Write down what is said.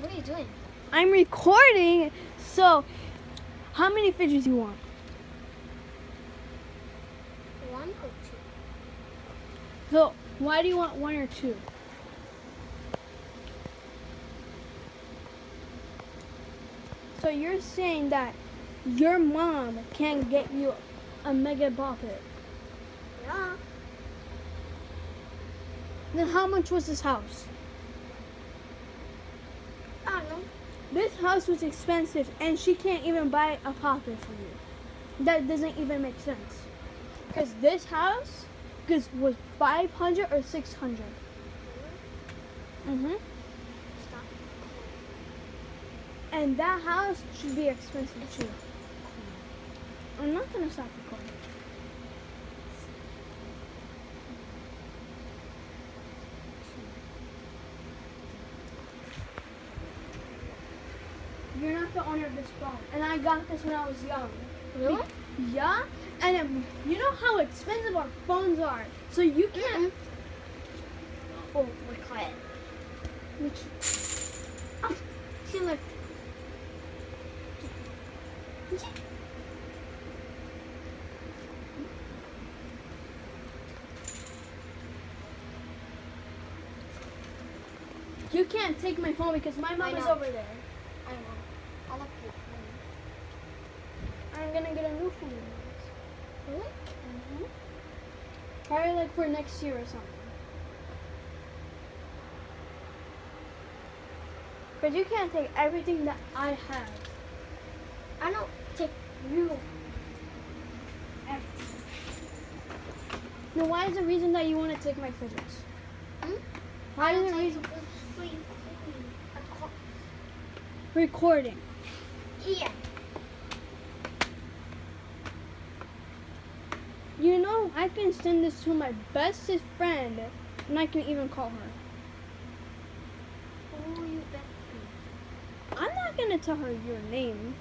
What are you doing? I'm recording. So, how many fidgets do you want? 1 or 2? So, why do you want 1 or 2? So you're saying that your mom can't get you a Mega Ball Pit. Yeah. Then how much was this house? I don't know. This house was expensive and she can't even buy a Pop It for you. That doesn't even make sense. Because this house was 500 or 600. Mm-hmm. Stop. And that house should be expensive too. I'm not gonna stop recording. You're not the owner of this phone, and I got this when I was young. Really? Yeah, and you know how expensive our phones are, so you can't. Oh, we're quiet. Oh, see, look. You can't take my phone because my mom is know. over there. I know. I like your phone. I'm gonna get a new phone. Really? Mm-hmm. Probably like for next year or something. But you can't take everything that I have. I don't take you. Now, why is the reason that you want to take my fidgets? Hmm? Why is the reason? Recording. Yeah. You know, I can send this to my bestest friend, and I can even call her. Who you bet? I'm not gonna tell her your name.